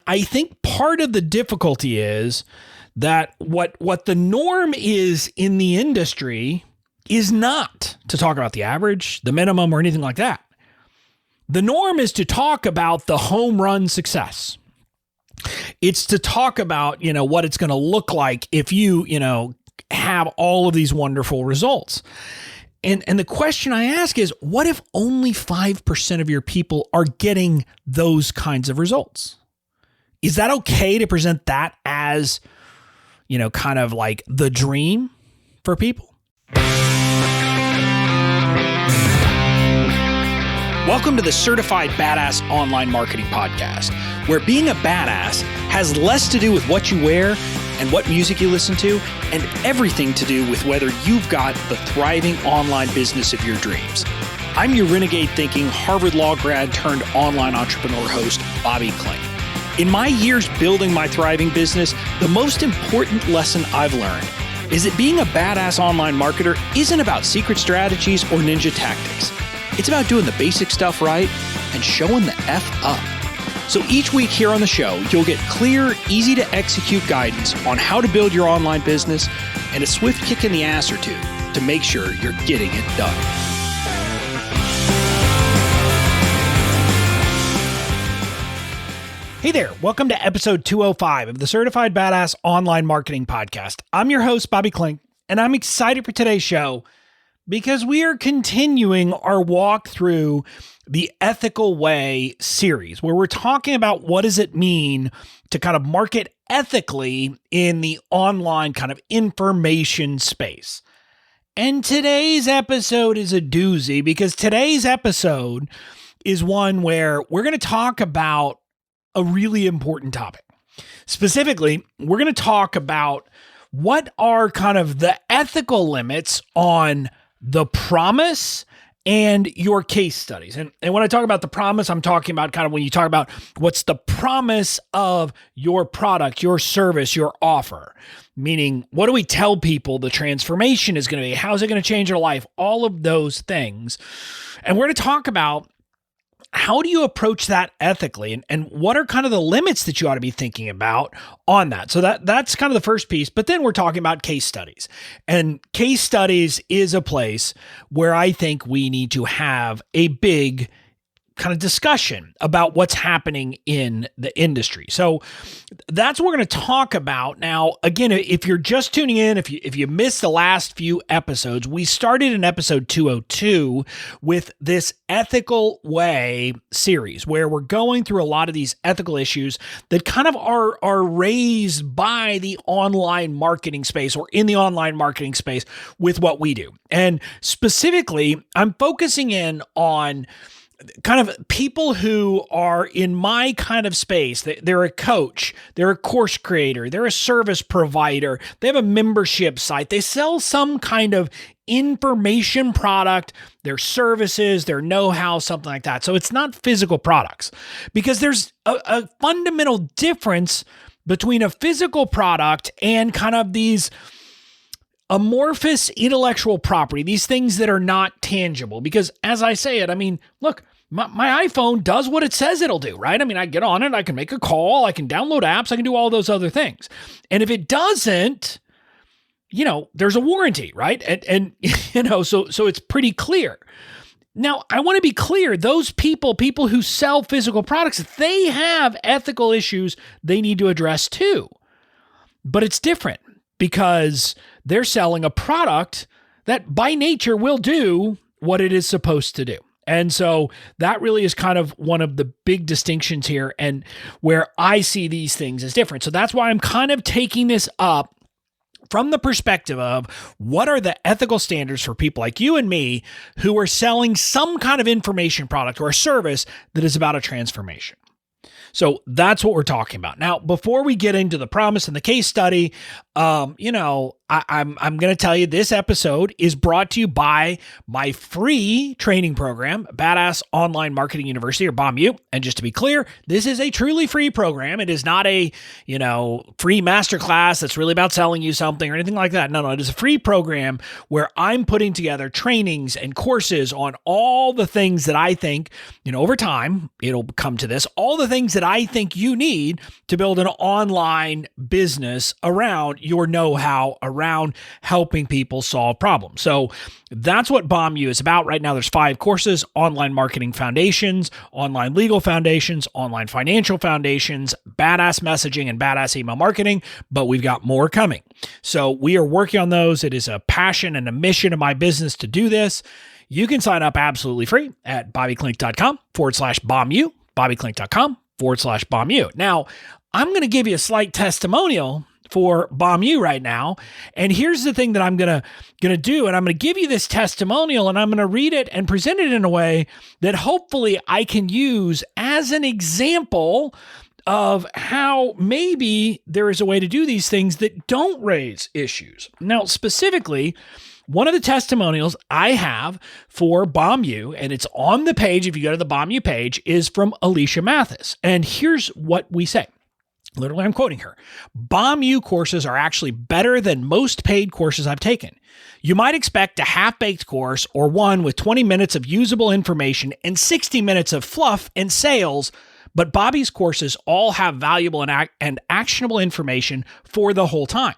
I think part of the difficulty is that what the norm is in the industry is not to talk about the average, the minimum, or anything like that. The norm is to talk about the home run success. It's to talk about, what it's going to look like if you have all of these wonderful results. And the question I ask is, what if only 5% of your people are getting those kinds of results? Is that okay to present that as, kind of like the dream for people? Welcome to the Certified Badass Online Marketing Podcast, where being a badass has less to do with what you wear and what music you listen to, and everything to do with whether you've got the thriving online business of your dreams. I'm your renegade thinking Harvard Law grad turned online entrepreneur host, Bobby Kling. In my years building my thriving business, the most important lesson I've learned is that being a badass online marketer isn't about secret strategies or ninja tactics. It's about doing the basic stuff right and showing the F up. So each week here on the show, you'll get clear, easy to execute guidance on how to build your online business and a swift kick in the ass or two to make sure you're getting it done. Hey there, welcome to episode 205 of the Certified Badass Online Marketing Podcast. I'm your host, Bobby Kling, and I'm excited for today's show because we are continuing our walk through the Ethical Way series, where we're talking about what does it mean to kind of market ethically in the online kind of information space. And today's episode is a doozy because today's episode is one where we're going to talk about a really important topic. Specifically, we're going to talk about what are kind of the ethical limits on the promise and your case studies. And when I talk about the promise, I'm talking about kind of when you talk about what's the promise of your product, your service, your offer. Meaning, what do we tell people the transformation is going to be? How's it going to change their life? All of those things. And we're going to talk about how do you approach that ethically, and what are kind of the limits that you ought to be thinking about on that? So that's kind of the first piece. But then we're talking about case studies. And case studies is a place where I think we need to have a big kind of discussion about what's happening in the industry. So that's what we're going to talk about. Now, again, if you're just tuning in, if you missed the last few episodes, we started in episode 202 with this Ethical Way series, where we're going through a lot of these ethical issues that kind of are raised by the online marketing space or in the online marketing space with what we do. And specifically, I'm focusing in on kind of people who are in my kind of space. They're a coach, they're a course creator, they're a service provider, they have a membership site, they sell some kind of information product, their services, their know-how, something like that. So it's not physical products, because there's a fundamental difference between a physical product and kind of these amorphous intellectual property, these things that are not tangible. Because as I say it, I mean, look, my iPhone does what it says it'll do, right? I mean, I get on it, I can make a call, I can download apps, I can do all those other things. And if it doesn't, there's a warranty, right? And so it's pretty clear. Now, I want to be clear, those people who sell physical products, they have ethical issues they need to address too. But it's different because they're selling a product that by nature will do what it is supposed to do. And so that really is kind of one of the big distinctions here and where I see these things as different. So that's why I'm kind of taking this up from the perspective of what are the ethical standards for people like you and me who are selling some kind of information product or a service that is about a transformation. So that's what we're talking about. Now, before we get into the promise and the case study, I'm going to tell you this episode is brought to you by my free training program, Badass Online Marketing University, or BOMU. And just to be clear, this is a truly free program. It is not a, free masterclass that's really about selling you something or anything like that. No, it is a free program where I'm putting together trainings and courses on all the things that I think, over time, it'll come to this, all the things that I think you need to build an online business around your know-how, around helping people solve problems. So that's what BOMU is about. Right now, there's 5 courses: online marketing foundations, online legal foundations, online financial foundations, badass messaging, and badass email marketing. But we've got more coming. So we are working on those. It is a passion and a mission of my business to do this. You can sign up absolutely free at bobbyklink.com/BOMU, bobbyklink.com/BOMU. Now, I'm going to give you a slight testimonial for BOMU right now. And here's the thing that I'm going to do. And I'm going to give you this testimonial, and I'm going to read it and present it in a way that hopefully I can use as an example of how maybe there is a way to do these things that don't raise issues. Now, specifically, one of the testimonials I have for BOMU, and it's on the page if you go to the BOMU page, is from Alicia Mathis. And here's what we say. Literally, I'm quoting her. BOMU courses are actually better than most paid courses I've taken. You might expect a half-baked course or one with 20 minutes of usable information and 60 minutes of fluff and sales, but Bobby's courses all have valuable and actionable information for the whole time.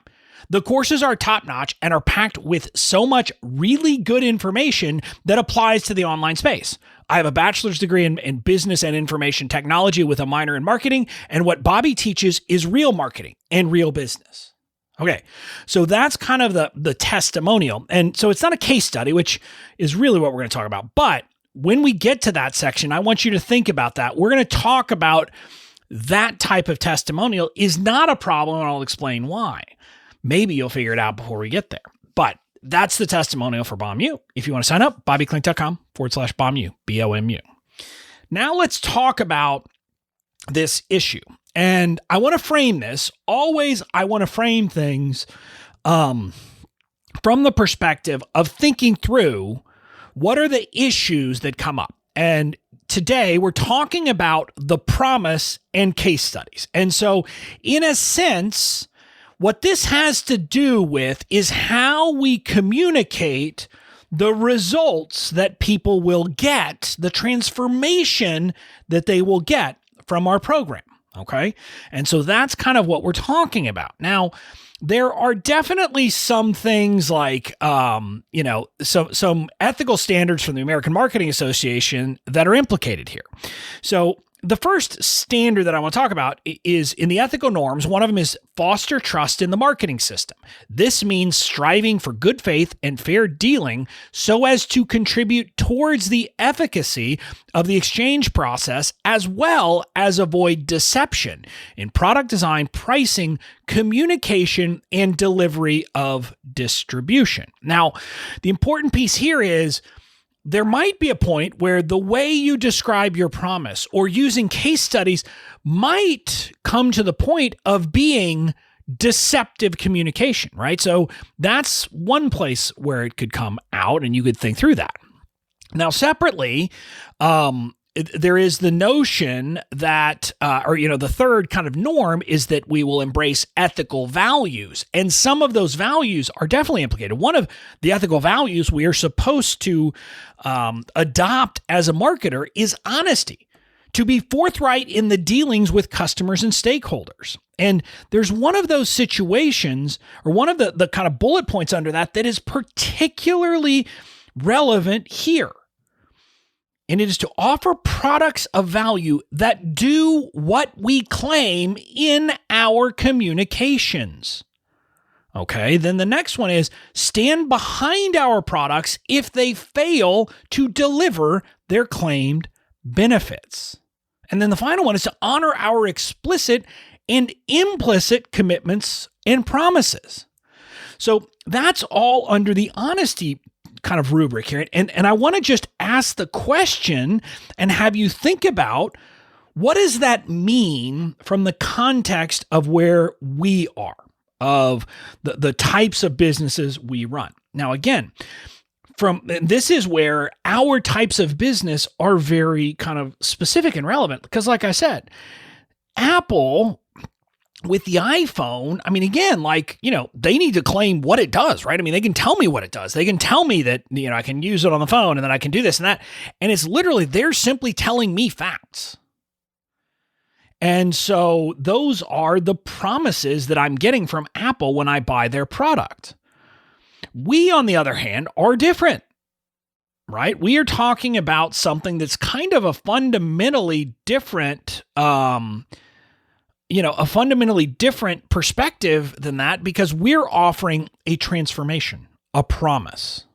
The courses are top-notch and are packed with so much really good information that applies to the online space. I have a bachelor's degree in business and information technology with a minor in marketing, and what Bobby teaches is real marketing and real business. Okay, so that's kind of the testimonial. And so it's not a case study, which is really what we're going to talk about. But when we get to that section, I want you to think about that. We're going to talk about that type of testimonial is not a problem, and I'll explain why. Maybe you'll figure it out before we get there. But that's the testimonial for BOMU. If you want to sign up, bobbyklink.com/BOMU, BOMU. Now let's talk about this issue. And I want to frame this. Always, I want to frame things from the perspective of thinking through what are the issues that come up. And today we're talking about the promise and case studies. And so in a sense, what this has to do with is how we communicate the results that people will get, the transformation that they will get from our program, okay? And so that's kind of what we're talking about. Now, there are definitely some things like, some ethical standards from the American Marketing Association that are implicated here. So the first standard that I want to talk about is in the ethical norms. One of them is foster trust in the marketing system. This means striving for good faith and fair dealing so as to contribute towards the efficacy of the exchange process, as well as avoid deception in product design, pricing, communication, and delivery of distribution. Now, the important piece here is there might be a point where the way you describe your promise or using case studies might come to the point of being deceptive communication, right? So that's one place where it could come out, and you could think through that. Now, separately, there is the notion that, the third kind of norm is that we will embrace ethical values. And some of those values are definitely implicated. One of the ethical values we are supposed to adopt as a marketer is honesty, to be forthright in the dealings with customers and stakeholders. And there's one of those situations, or one of the kind of bullet points under that is particularly relevant here. And it is to offer products of value that do what we claim in our communications. Okay, then the next one is stand behind our products if they fail to deliver their claimed benefits. And then the final one is to honor our explicit and implicit commitments and promises. So that's all under the honesty kind of rubric here. And I want to just ask the question and have you think about, what does that mean from the context of where we are? of the types of businesses we run. Now, again, this is where our types of business are very kind of specific and relevant because, like I said, Apple with the iPhone, I mean, again, they need to claim what it does, right? I mean, they can tell me what it does. They can tell me that, I can use it on the phone and then I can do this and that. And it's literally, they're simply telling me facts. And so those are the promises that I'm getting from Apple when I buy their product. We, on the other hand, are different, right? We are talking about something that's kind of a fundamentally different, a fundamentally different perspective than that because we're offering a transformation, a promise.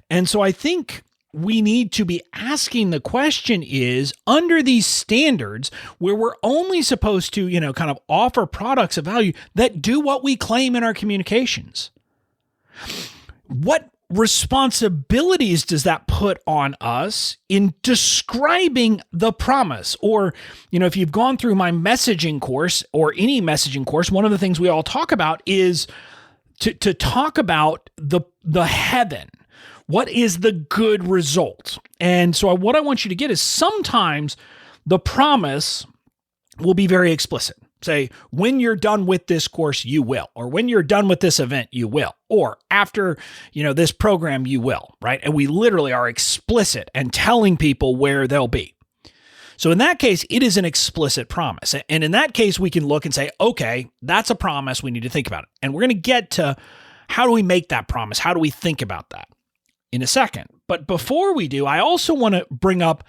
And so I think we need to be asking the question is, under these standards where we're only supposed to, kind of offer products of value that do what we claim in our communications, what responsibilities does that put on us in describing the promise? Or, if you've gone through my messaging course or any messaging course, one of the things we all talk about is to talk about the heaven. What is the good result? And so what I want you to get is sometimes the promise will be very explicit. Say, when you're done with this course, you will. Or when you're done with this event, you will. Or after, this program, you will, right? And we literally are explicit and telling people where they'll be. So in that case, it is an explicit promise. And in that case, we can look and say, okay, that's a promise. We need to think about it. And we're going to get to how do we make that promise? How do we think about that in a second? But before we do, I also want to bring up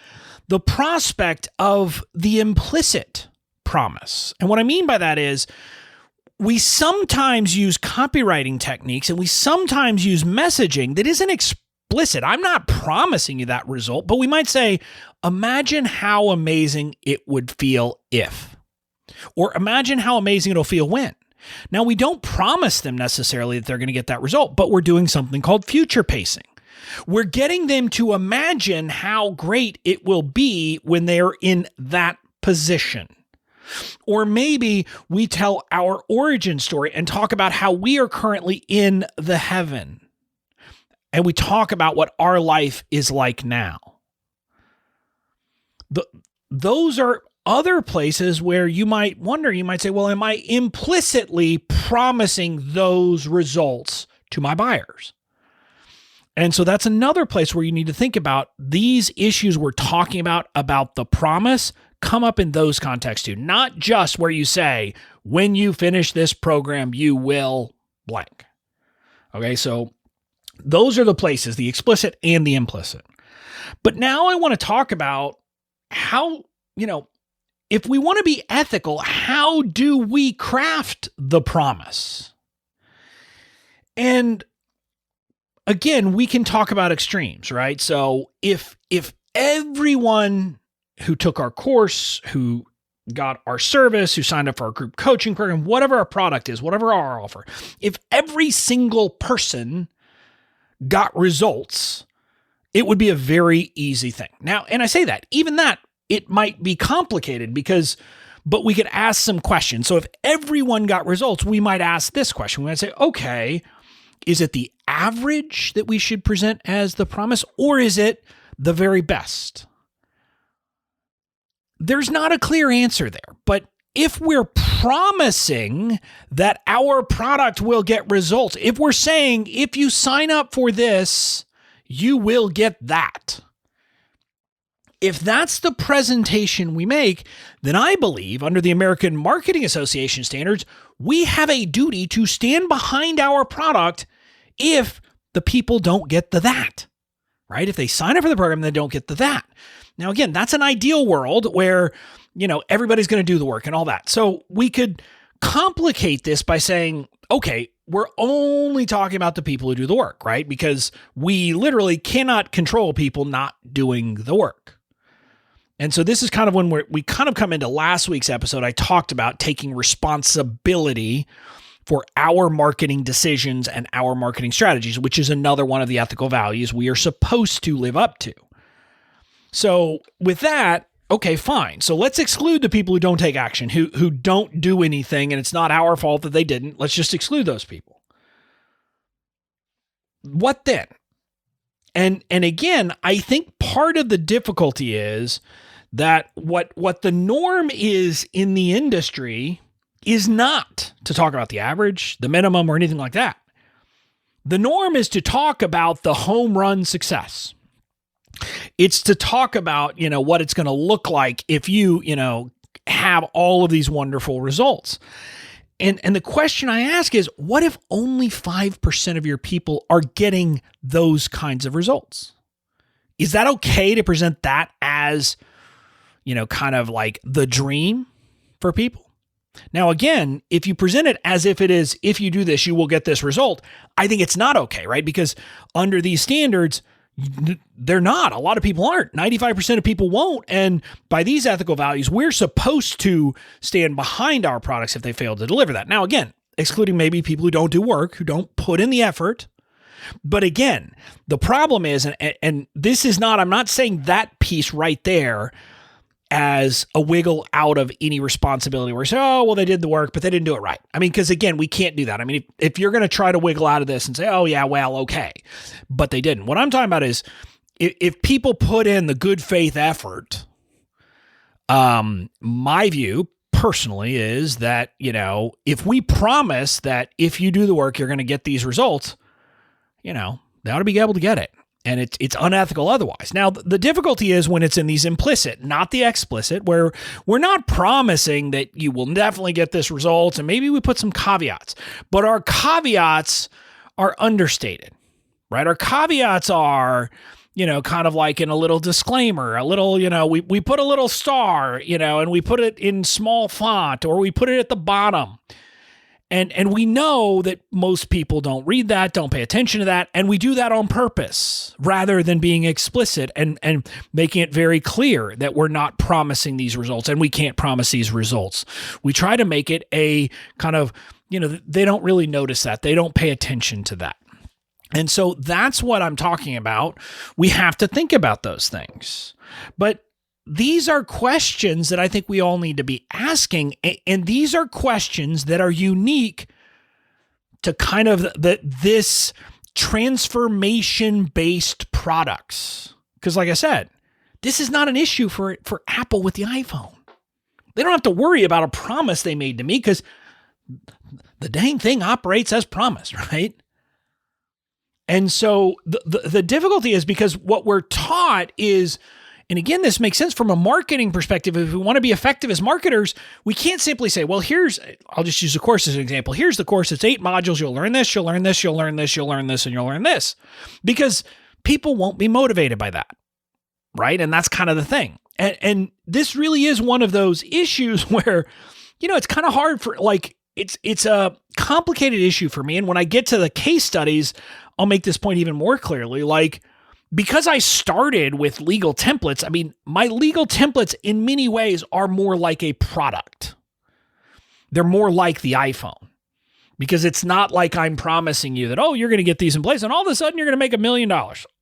the prospect of the implicit promise. And what I mean by that is we sometimes use copywriting techniques and we sometimes use messaging that isn't explicit. I'm not promising you that result, but we might say, imagine how amazing it would feel if, or imagine how amazing it'll feel when. Now, we don't promise them necessarily that they're going to get that result, but we're doing something called future pacing. We're getting them to imagine how great it will be when they're in that position. Or maybe we tell our origin story and talk about how we are currently in the heaven. And we talk about what our life is like now. Those are other places where you might wonder, you might say, well, am I implicitly promising those results to my buyers? And so that's another place where you need to think about these issues we're talking about the promise, come up in those contexts too. Not just where you say, when you finish this program, you will blank. Okay, so those are the places, the explicit and the implicit. But now I want to talk about how, if we want to be ethical, how do we craft the promise? And again, we can talk about extremes, right? So if everyone who took our course, who got our service, who signed up for our group coaching program, whatever our product is, whatever our offer, if every single person got results, it would be a very easy thing. Now, and I say that, even that, it might be complicated but we could ask some questions. So if everyone got results, we might ask this question. We might say, okay, is it the average that we should present as the promise, or is it the very best? There's not a clear answer there, but if we're promising that our product will get results, if we're saying, if you sign up for this, you will get that. If that's the presentation we make, then I believe under the American Marketing Association standards, we have a duty to stand behind our product if the people don't get the that, right? If they sign up for the program, they don't get the that. Now, again, that's an ideal world where, everybody's going to do the work and all that. So we could complicate this by saying, okay, we're only talking about the people who do the work, right? Because we literally cannot control people not doing the work. And so this is kind of when we kind of come into last week's episode. I talked about taking responsibility for our marketing decisions and our marketing strategies, which is another one of the ethical values we are supposed to live up to. So with that, Okay, fine. So let's exclude the people who don't take action, who don't do anything, and it's not our fault that they didn't. Let's just exclude those people. What then? And again, I think part of the difficulty is that what the norm is in the industry is not to talk about the average, the minimum, or anything like that. The norm is to talk about the home run success. It's to talk about, what it's going to look like if you, have all of these wonderful results. And the question I ask is, what if only 5% of your people are getting those kinds of results? Is that okay to present that as, kind of like the dream for people? Now, again, if you present it as if it is, if you do this, you will get this result, I think it's not okay, right? Because under these standards, they're not. A lot of people aren't. 95% of people won't. And by these ethical values, we're supposed to stand behind our products if they fail to deliver that. Now, again, excluding maybe people who don't do work, who don't put in the effort. But again, the problem is, and this is not, I'm not saying that piece right there as a wiggle out of any responsibility where you say, oh, well, they did the work, but they didn't do it right. I mean, because again, we can't do that. I mean, if you're going to try to wiggle out of this and say, oh, yeah, well, okay, but they didn't. What I'm talking about is if people put in the good faith effort, my view personally is that, if we promise that if you do the work, you're going to get these results, they ought to be able to get it. And it's unethical otherwise. Now, the difficulty is when it's in these implicit, not the explicit, where we're not promising that you will definitely get this result, and maybe we put some caveats. But our caveats are understated, right? Our caveats are, kind of like in a little disclaimer, a little, we put a little star, and we put it in small font, or we put it at the bottom. And we know that most people don't read that, don't pay attention to that, and we do that on purpose rather than being explicit and making it very clear that we're not promising these results and we can't promise these results. We try to make it a kind of, they don't really notice that. They don't pay attention to that. And so that's what I'm talking about. We have to think about those things. But these are questions that I think we all need to be asking, and these are questions that are unique to kind of this transformation-based products. Because like I said, this is not an issue for Apple with the iPhone. They don't have to worry about a promise they made to me because the dang thing operates as promised, right? And so the difficulty is because what we're taught is, and again, this makes sense from a marketing perspective. If we want to be effective as marketers, we can't simply say, well, I'll just use the course as an example. Here's the course. It's 8 modules. You'll learn this, you'll learn this, you'll learn this, you'll learn this, and you'll learn this. Because people won't be motivated by that, right? And that's kind of the thing. And this really is one of those issues where, it's kind of hard for, it's a complicated issue for me. And when I get to the case studies, I'll make this point even more clearly. Because I started with legal templates, I mean, my legal templates in many ways are more like a product. They're more like the iPhone because it's not like I'm promising you that, oh, you're going to get these in place and all of a sudden you're going to make $1 million.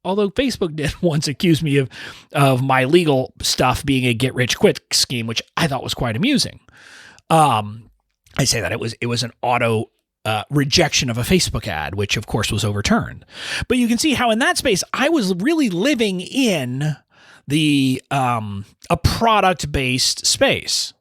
Although Facebook did once accuse me of my legal stuff being a get-rich-quick scheme, which I thought was quite amusing. I say that it was an auto rejection of a Facebook ad, which of course was overturned. But you can see how in that space, I was really living in the a product-based space.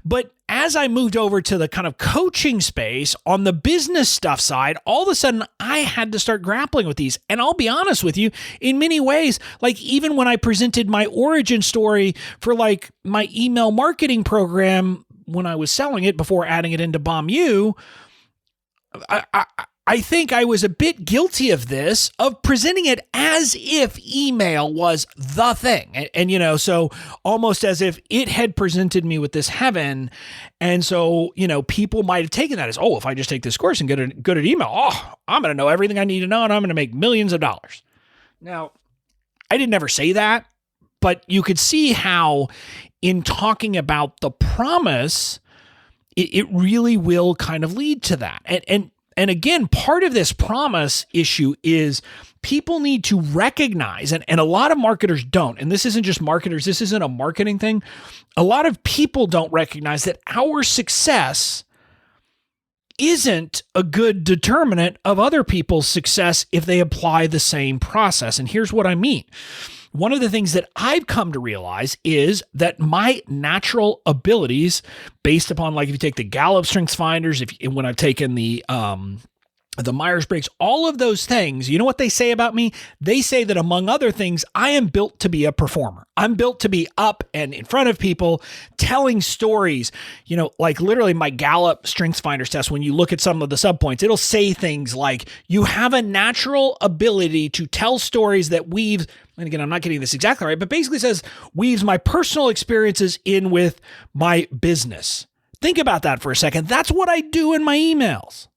But as I moved over to the kind of coaching space on the business stuff side, all of a sudden I had to start grappling with these. And I'll be honest with you, in many ways, even when I presented my origin story for my email marketing program, when I was selling it before adding it into BombU, I think I was a bit guilty of this, of presenting it as if email was the thing. And so almost as if it had presented me with this heaven. And so, people might have taken that as, oh, if I just take this course and get good at email, I'm going to know everything I need to know and I'm going to make millions of dollars. Now, I didn't ever say that, but you could see how in talking about the promise, it really will kind of lead to that. And And again, part of this promise issue is people need to recognize, and a lot of marketers don't, and this isn't just marketers, this isn't a marketing thing. A lot of people don't recognize that our success isn't a good determinant of other people's success if they apply the same process. And here's what I mean. One of the things that I've come to realize is that my natural abilities, based upon, like, if you take the Gallup Strengths Finders, when I've taken the Myers-Briggs, all of those things, you know what they say about me? They say that, among other things, I am built to be a performer. I'm built to be up and in front of people telling stories. You know, like literally my Gallup Strengths Finders test, when you look at some of the subpoints, it'll say things like, you have a natural ability to tell stories that weaves, and again, I'm not getting this exactly right, but basically says weaves my personal experiences in with my business. Think about that for a second. That's what I do in my emails.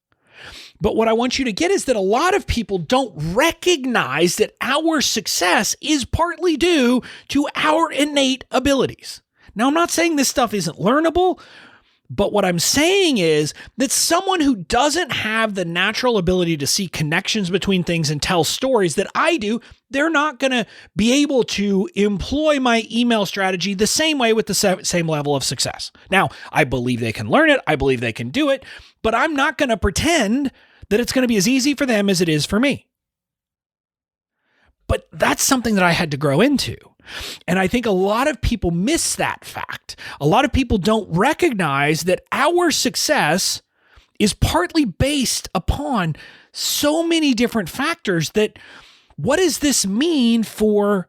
But what I want you to get is that a lot of people don't recognize that our success is partly due to our innate abilities. Now, I'm not saying this stuff isn't learnable, but what I'm saying is that someone who doesn't have the natural ability to see connections between things and tell stories that I do, they're not going to be able to employ my email strategy the same way with the same level of success. Now, I believe they can learn it. I believe they can do it, but I'm not going to pretend that it's going to be as easy for them as it is for me. But that's something that I had to grow into. And I think a lot of people miss that fact. A lot of people don't recognize that our success is partly based upon so many different factors. That what does this mean for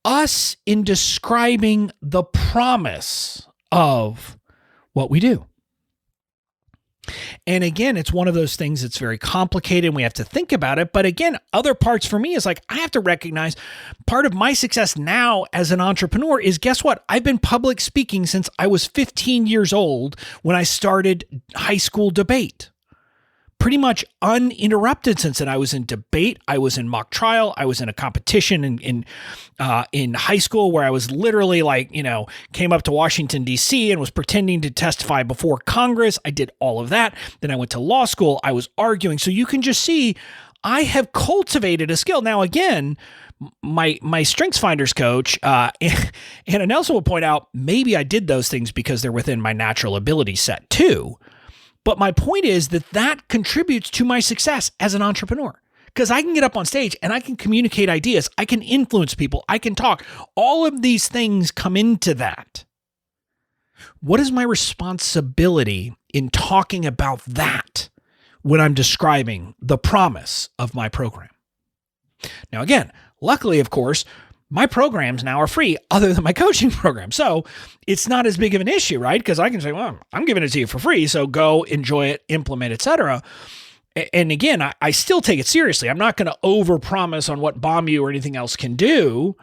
us in describing the promise of what we do? And again, it's one of those things that's very complicated and we have to think about it. But again, other parts for me is like, I have to recognize part of my success now as an entrepreneur is, guess what? I've been public speaking since I was 15 years old when I started high school debate. Pretty much uninterrupted since then. I was in debate. I was in mock trial. I was in a competition in high school where I was literally came up to Washington, D.C. and was pretending to testify before Congress. I did all of that. Then I went to law school. I was arguing. So you can just see I have cultivated a skill. Now, again, my Strengths Finders coach, Anna Nelson will point out, maybe I did those things because they're within my natural ability set too. But my point is that contributes to my success as an entrepreneur, because I can get up on stage and I can communicate ideas. I can influence people. I can talk. All of these things come into that. What is my responsibility in talking about that when I'm describing the promise of my program? Now, again, luckily, of course, my programs now are free other than my coaching program. So it's not as big of an issue, right? Because I can say, well, I'm giving it to you for free. So go enjoy it, implement, etc. And again, I still take it seriously. I'm not going to overpromise on what BombU or anything else can do.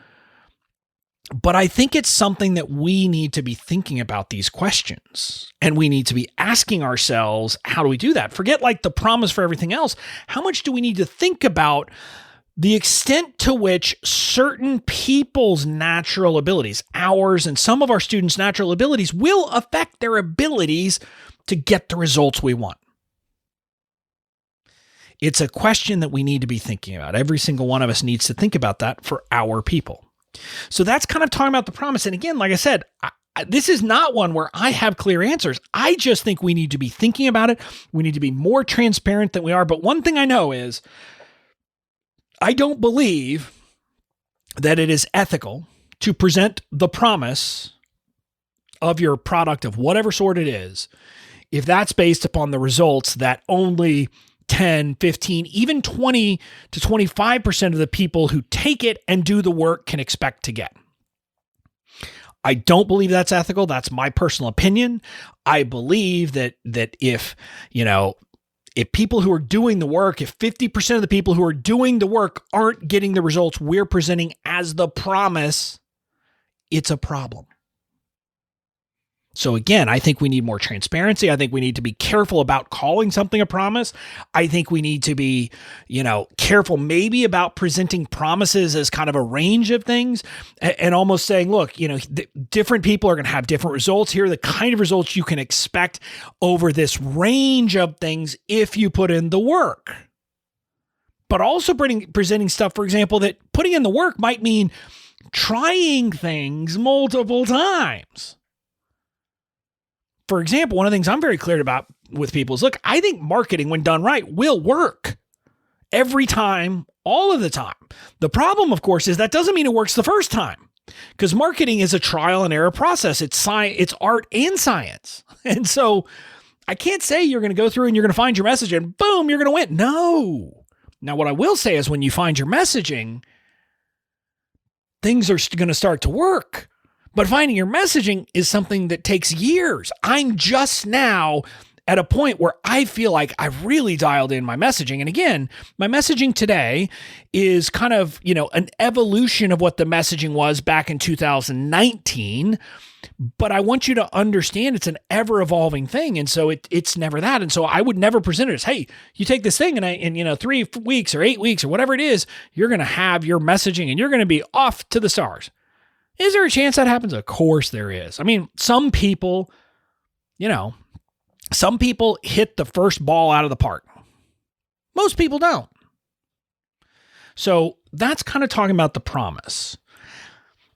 But I think it's something that we need to be thinking about these questions. And we need to be asking ourselves, how do we do that? Forget like the promise for everything else. How much do we need to think about the extent to which certain people's natural abilities, ours and some of our students' natural abilities, will affect their abilities to get the results we want? It's a question that we need to be thinking about. Every single one of us needs to think about that for our people. So that's kind of talking about the promise. And again, like I said, this is not one where I have clear answers. I just think we need to be thinking about it. We need to be more transparent than we are. But one thing I know is, I don't believe that it is ethical to present the promise of your product of whatever sort it is, if that's based upon the results that only 10, 15, even 20 to 25% of the people who take it and do the work can expect to get. I don't believe that's ethical. That's my personal opinion. I believe that if people who are doing the work, if 50% of the people who are doing the work aren't getting the results we're presenting as the promise, it's a problem. So again, I think we need more transparency. I think we need to be careful about calling something a promise. I think we need to be, careful maybe about presenting promises as kind of a range of things and almost saying, look, different people are going to have different results. Here are the kind of results you can expect over this range of things if you put in the work. But also presenting stuff, for example, that putting in the work might mean trying things multiple times. For example, one of the things I'm very clear about with people is, look, I think marketing, when done right, will work every time, all of the time. The problem, of course, is that doesn't mean it works the first time, because marketing is a trial and error process. It's science, it's art and science. And so I can't say you're going to go through and you're going to find your message and boom, you're going to win. No. Now, what I will say is when you find your messaging, things are going to start to work. But finding your messaging is something that takes years. I'm just now at a point where I feel like I've really dialed in my messaging. And again, my messaging today is kind of, an evolution of what the messaging was back in 2019. But I want you to understand it's an ever evolving thing. And so it's never that. And so I would never present it as, hey, you take this thing and 3 weeks or 8 weeks or whatever it is, you're going to have your messaging and you're going to be off to the stars. Is there a chance that happens? Of course there is. I mean, some people hit the first ball out of the park. Most people don't. So that's kind of talking about the promise.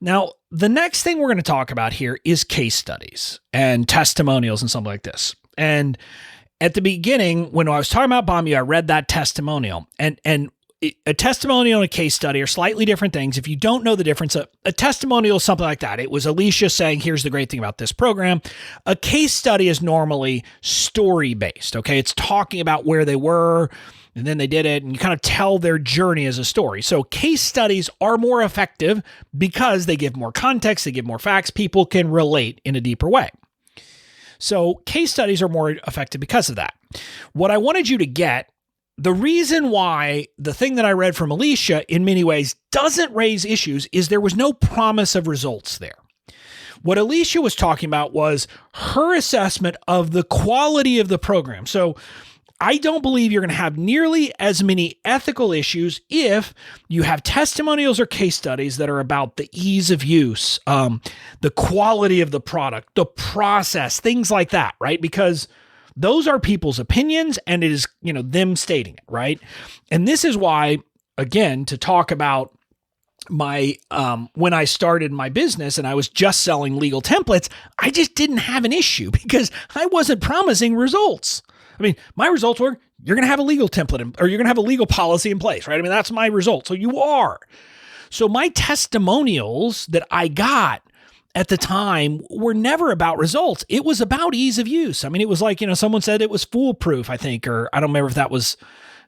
Now, the next thing we're going to talk about here is case studies and testimonials and something like this. And at the beginning, when I was talking about Bomb, I read that testimonial, and a testimonial and a case study are slightly different things. If you don't know the difference, a testimonial is something like that. It was Alicia saying, here's the great thing about this program. A case study is normally story-based, okay? It's talking about where they were, and then they did it, and you kind of tell their journey as a story. So case studies are more effective because they give more context, they give more facts, people can relate in a deeper way. So case studies are more effective because of that. What I wanted you to get, the reason why the thing that I read from Alicia in many ways doesn't raise issues is there was no promise of results there. What Alicia was talking about was her assessment of the quality of the program. So I don't believe you're going to have nearly as many ethical issues if you have testimonials or case studies that are about the ease of use, the quality of the product, the process, things like that, right? Because those are people's opinions and it is, them stating it, right? And this is why, again, to talk about my, when I started my business and I was just selling legal templates, I just didn't have an issue because I wasn't promising results. I mean, my results were, you're going to have a legal template or you're going to have a legal policy in place, right? I mean, that's my result. So you are. So my testimonials that I got at the time were never about results. It was about ease of use. I mean, it was like, someone said it was foolproof, I think, or I don't remember if that was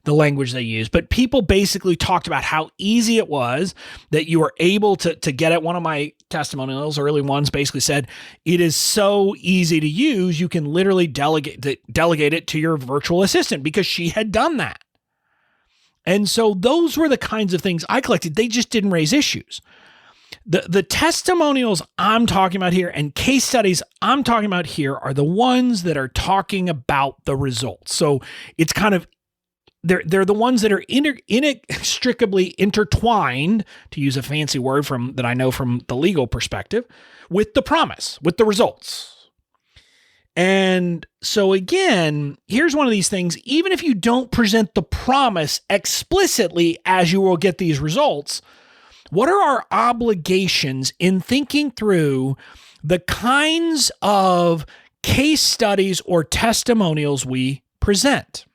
the language they used, but people basically talked about how easy it was that you were able to get it. One of my testimonials, early ones, basically said, it is so easy to use, you can literally delegate it to your virtual assistant because she had done that. And so those were the kinds of things I collected. They just didn't raise issues. The testimonials I'm talking about here and case studies I'm talking about here are the ones that are talking about the results. So it's kind of, they're the ones that are inextricably intertwined, to use a fancy word that I know from the legal perspective, with the promise, with the results. And so again, here's one of these things, even if you don't present the promise explicitly as you will get these results, what are our obligations in thinking through the kinds of case studies or testimonials we present?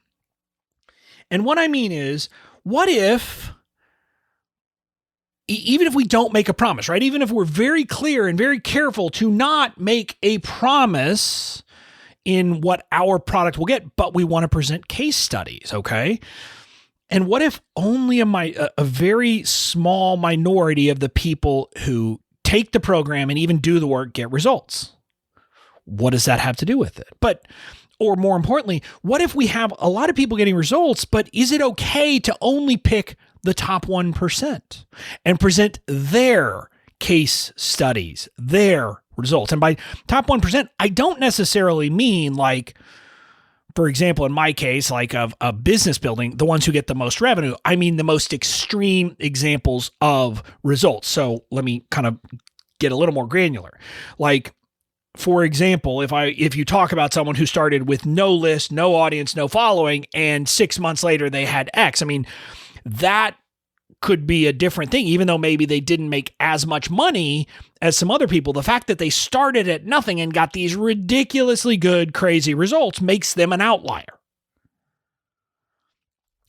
And what I mean is, what if, even if we don't make a promise, right? Even if we're very clear and very careful to not make a promise in what our product will get, but we want to present case studies, okay? And what if only a very small minority of the people who take the program and even do the work get results? What does that have to do with it? Or more importantly, what if we have a lot of people getting results, but is it okay to only pick the top 1% and present their case studies, their results. And by top 1%, I don't necessarily mean like, for example, in my case, like of a business building, the ones who get the most revenue. I mean the most extreme examples of results. So let me kind of get a little more granular. Like, for example, if you talk about someone who started with no list, no audience, no following, and 6 months later they had X, I mean, that could be a different thing, even though maybe they didn't make as much money as some other people. The fact that they started at nothing and got these ridiculously good, crazy results makes them an outlier.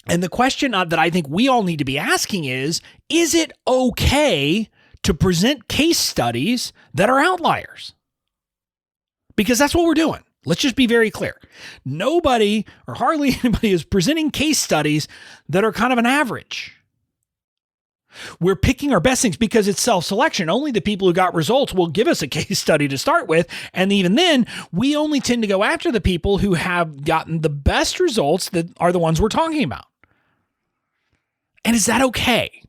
And the question that I think we all need to be asking is it okay to present case studies that are outliers? Because that's what we're doing. Let's just be very clear. Nobody or hardly anybody is presenting case studies that are kind of an average. We're picking our best things because it's self-selection. Only the people who got results will give us a case study to start with. And even then, we only tend to go after the people who have gotten the best results that are the ones we're talking about. And is that okay?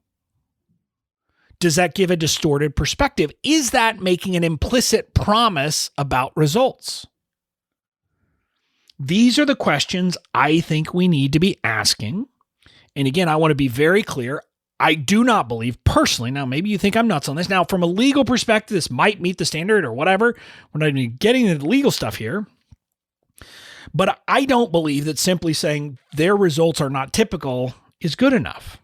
Does that give a distorted perspective? Is that making an implicit promise about results? These are the questions I think we need to be asking. And again, I want to be very clear. I do not believe personally, now maybe you think I'm nuts on this. Now, from a legal perspective, this might meet the standard or whatever. We're not even getting into the legal stuff here. But I don't believe that simply saying their results are not typical is good enough.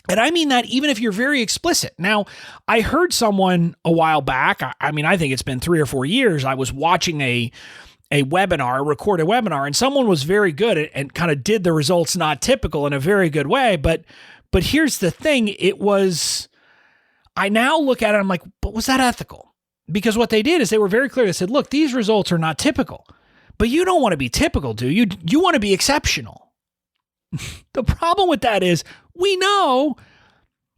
And I mean that even if you're very explicit. Now, I heard someone a while back, I mean, I think it's been 3 or 4 years, I was watching a recorded webinar, and someone was very good and kind of did the results not typical in a very good way. But here's the thing, I now look at it, I'm like, but was that ethical? Because what they did is they were very clear. They said, look, these results are not typical, but you don't want to be typical, do you? You want to be exceptional. The problem with that is we know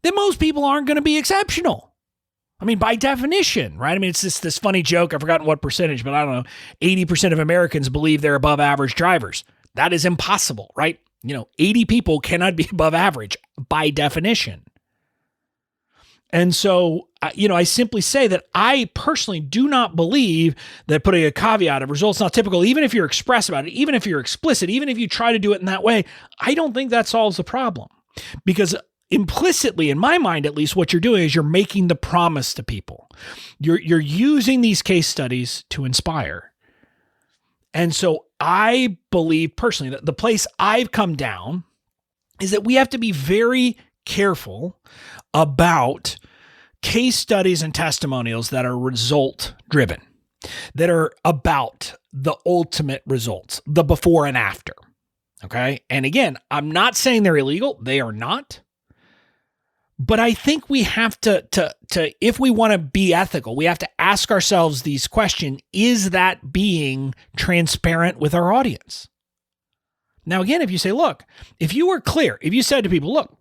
that most people aren't going to be exceptional. I mean, by definition, right? I mean, it's this funny joke. I've forgotten what percentage, but I don't know. 80% of Americans believe they're above average drivers. That is impossible, right? 80 people cannot be above average by definition. And so, I simply say that I personally do not believe that putting a caveat of results not typical, even if you're express about it, even if you're explicit, even if you try to do it in that way, I don't think that solves the problem. Because implicitly, in my mind at least, what you're doing is you're making the promise to people. You're using these case studies to inspire. And so I believe personally that the place I've come down is that we have to be very careful about case studies and testimonials that are result driven, that are about the ultimate results, the before and after. Okay. And again, I'm not saying they're illegal. They are not. But I think we have to if we want to be ethical, we have to ask ourselves these questions. Is that being transparent with our audience? Now, again, if you say, look, if you were clear, if you said to people, look,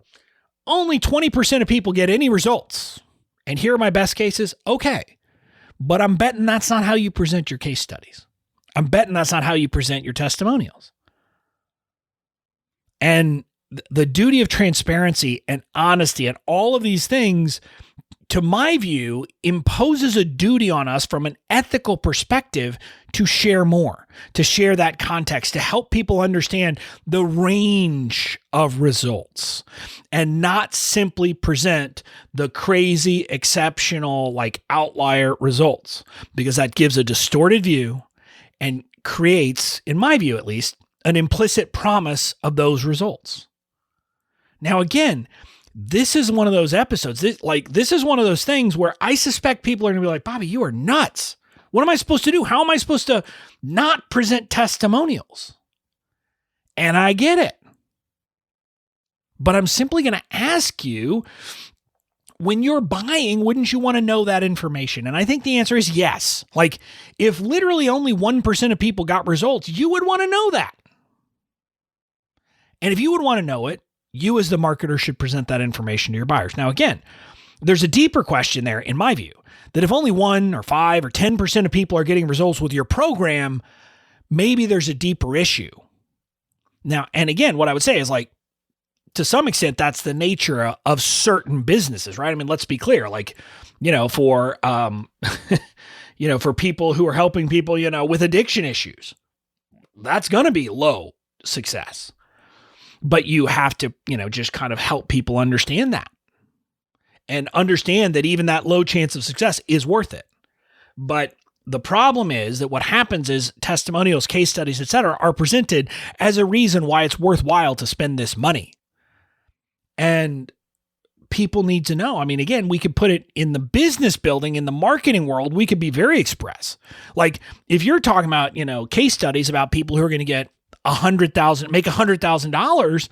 only 20% of people get any results, and here are my best cases, okay. But I'm betting that's not how you present your case studies. I'm betting that's not how you present your testimonials. And the duty of transparency and honesty and all of these things, to my view, imposes a duty on us from an ethical perspective to share more, to share that context, to help people understand the range of results and not simply present the crazy, exceptional, like outlier results, because that gives a distorted view and creates, in my view at least, an implicit promise of those results. Now, again, this is one of those episodes, this is one of those things where I suspect people are going to be like, Bobby, you are nuts. What am I supposed to do? How am I supposed to not present testimonials? And I get it. But I'm simply going to ask you, when you're buying, wouldn't you want to know that information? And I think the answer is yes. Like, if literally only 1% of people got results, you would want to know that. And if you would want to know it, you as the marketer should present that information to your buyers. Now, again, there's a deeper question there, in my view, that if only 1 or 5 or 10% of people are getting results with your program, maybe there's a deeper issue. Now, and again, what I would say is like to some extent, that's the nature of certain businesses, right? I mean, let's be clear, like, for, for people who are helping people, with addiction issues, that's going to be low success. But you have to, just kind of help people understand that and understand that even that low chance of success is worth it. But the problem is that what happens is testimonials, case studies, et cetera, are presented as a reason why it's worthwhile to spend this money. And people need to know. I mean, again, we could put it in the business building, in the marketing world, we could be very express. Like if you're talking about, case studies about people who are going to get make $100,000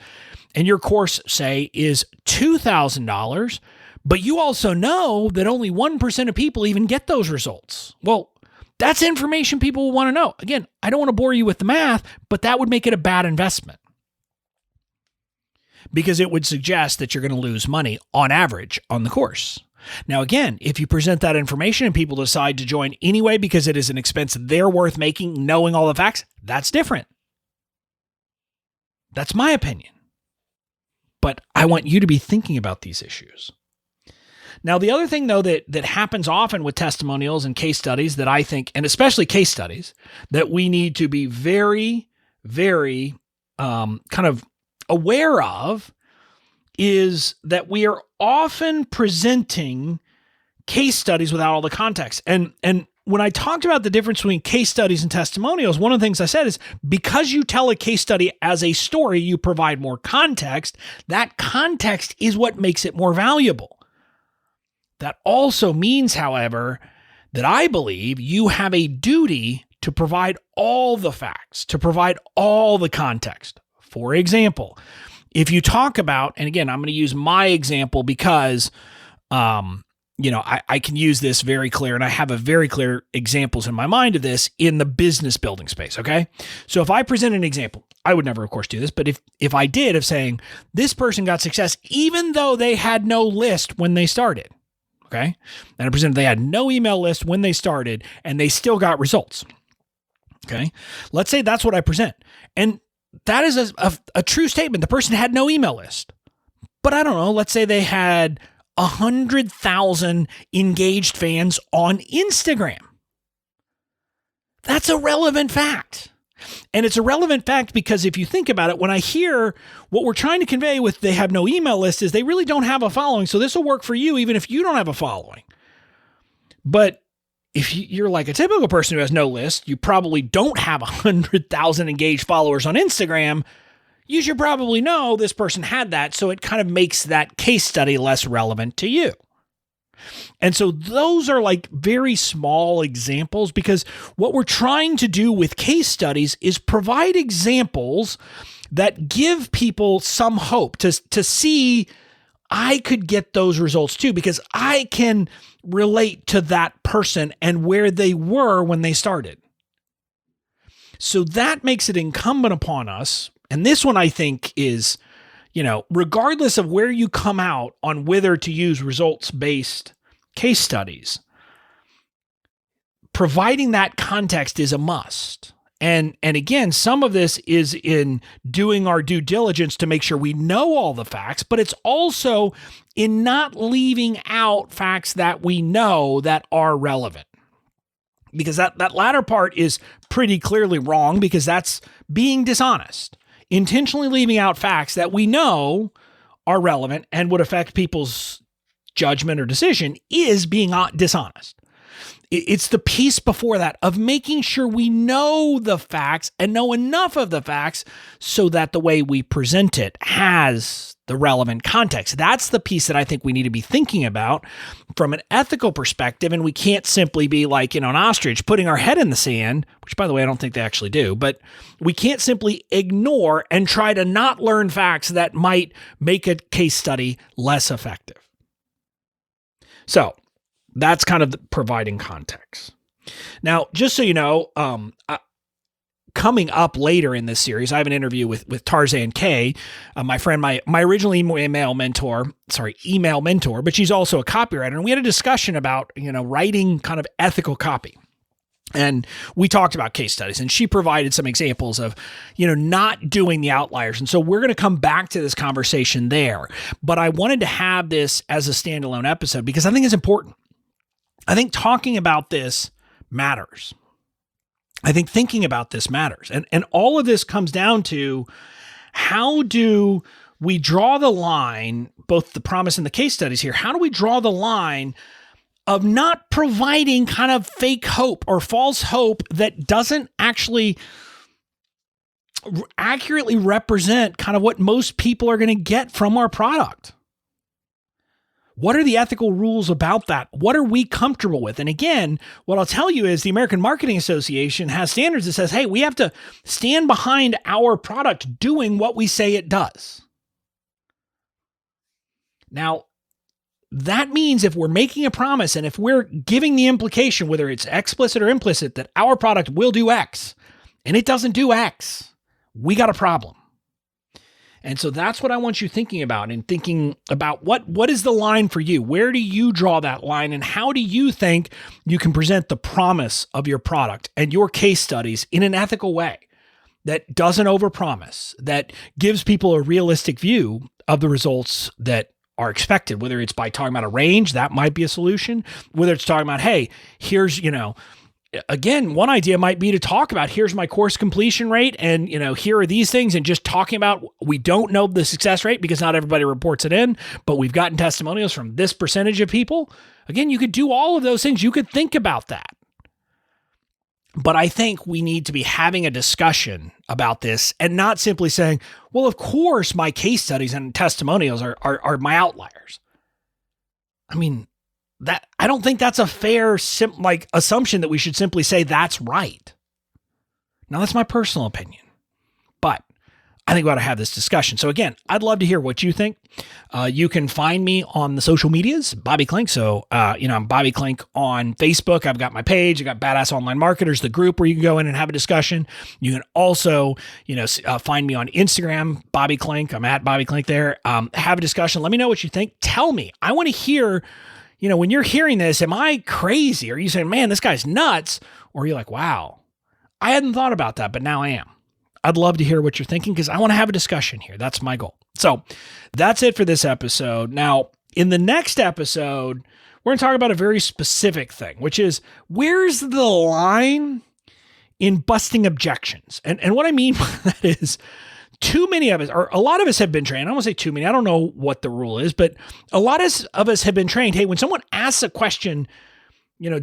and your course, say, is $2,000, but you also know that only 1% of people even get those results. Well, that's information people will want to know. Again, I don't want to bore you with the math, but that would make it a bad investment because it would suggest that you're going to lose money on average on the course. Now, again, if you present that information and people decide to join anyway because it is an expense they're worth making, knowing all the facts, that's different. That's my opinion. But I want you to be thinking about these issues. Now, the other thing, though, that happens often with testimonials and case studies that I think, and especially case studies, that we need to be very, very kind of aware of is that we are often presenting case studies without all the context. And when I talked about the difference between case studies and testimonials, one of the things I said is because you tell a case study as a story, you provide more context. That context is what makes it more valuable. That also means, however, that I believe you have a duty to provide all the facts, to provide all the context. For example, if you talk about, and again, I'm going to use my example because, I can use this very clear, and I have a very clear examples in my mind of this in the business building space, okay? So if I present an example, I would never, of course, do this, but if I did, of saying this person got success even though they had no list when they started, okay? And I presented they had no email list when they started, and they still got results, okay? Let's say that's what I present. And that is a true statement. The person had no email list. But I don't know, let's say they had 100,000 engaged fans on Instagram. That's a relevant fact. And it's a relevant fact because if you think about it, when I hear what we're trying to convey with they have no email list is they really don't have a following. So this will work for you even if you don't have a following. But if you're like a typical person who has no list, you probably don't have 100,000 engaged followers on Instagram. You should probably know this person had that. So it kind of makes that case study less relevant to you. And so those are like very small examples because what we're trying to do with case studies is provide examples that give people some hope to see I could get those results too, because I can relate to that person and where they were when they started. So that makes it incumbent upon us. And this one I think is, regardless of where you come out on whether to use results-based case studies, providing that context is a must. And again, some of this is in doing our due diligence to make sure we know all the facts, but it's also in not leaving out facts that we know that are relevant. Because that latter part is pretty clearly wrong because that's being dishonest. Intentionally leaving out facts that we know are relevant and would affect people's judgment or decision is being dishonest. It's the piece before that of making sure we know the facts and know enough of the facts so that the way we present it has the relevant context. That's the piece that I think we need to be thinking about from an ethical perspective. And we can't simply be like, an ostrich putting our head in the sand, which by the way, I don't think they actually do, but we can't simply ignore and try to not learn facts that might make a case study less effective. So that's kind of providing context. Now, just so you know, coming up later in this series, I have an interview with Tarzan K, my friend, my original email mentor, but she's also a copywriter. And we had a discussion about, writing kind of ethical copy. And we talked about case studies, and she provided some examples of, not doing the outliers. And so we're going to come back to this conversation there. But I wanted to have this as a standalone episode because I think it's important. I think talking about this matters. I think thinking about this matters. And all of this comes down to, how do we draw the line, both the promise and the case studies here, how do we draw the line of not providing kind of fake hope or false hope that doesn't actually accurately represent kind of what most people are going to get from our product? What are the ethical rules about that? What are we comfortable with? And again, what I'll tell you is the American Marketing Association has standards that says, hey, we have to stand behind our product doing what we say it does. Now, that means if we're making a promise and if we're giving the implication, whether it's explicit or implicit, that our product will do X and it doesn't do X, we got a problem. And so that's what I want you thinking about, and thinking about what is the line for you? Where do you draw that line, and how do you think you can present the promise of your product and your case studies in an ethical way that doesn't overpromise, that gives people a realistic view of the results that are expected, whether it's by talking about a range, that might be a solution, whether it's talking about, hey, here's, again, one idea might be to talk about, here's my course completion rate, and, here are these things, and just talking about, we don't know the success rate because not everybody reports it in, but we've gotten testimonials from this percentage of people. Again, you could do all of those things. You could think about that. But I think we need to be having a discussion about this and not simply saying, well, of course, my case studies and testimonials are my outliers. I mean, that I don't think that's a fair assumption that we should simply say that's right. Now, that's my personal opinion, but I think we ought to have this discussion. So again, I'd love to hear what you think. You can find me on the social medias, Bobby Klink. So, I'm Bobby Klink on Facebook. I've got my page. I got Badass Online Marketers, the group where you can go in and have a discussion. You can also, find me on Instagram, Bobby Klink. I'm at Bobby Klink there. Have a discussion. Let me know what you think. Tell me. I want to hear, when you're hearing this, am I crazy? Are you saying, man, this guy's nuts? Or are you like, wow, I hadn't thought about that, but now I am. I'd love to hear what you're thinking because I want to have a discussion here. That's my goal. So that's it for this episode. Now, in the next episode, we're going to talk about a very specific thing, which is, where's the line in busting objections? And what I mean by that is, too many of us, or a lot of us have been trained. I don't want to say too many. I don't know what the rule is, but a lot of us have been trained. Hey, when someone asks a question,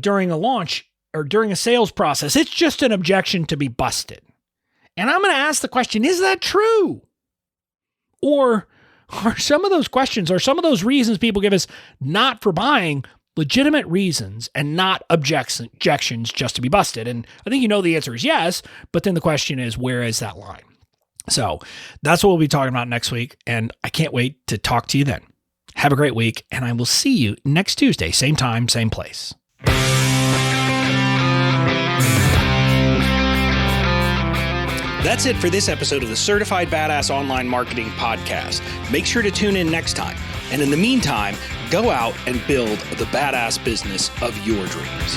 during a launch or during a sales process, it's just an objection to be busted. And I'm going to ask the question, is that true? Or are some of those questions, or some of those reasons people give us not for buying, legitimate reasons and not objections just to be busted? And I think the answer is yes, but then the question is, where is that line? So that's what we'll be talking about next week, and I can't wait to talk to you then. Have a great week, and I will see you next Tuesday, same time, same place. That's it for this episode of the Certified Badass Online Marketing Podcast. Make sure to tune in next time. And in the meantime, go out and build the badass business of your dreams.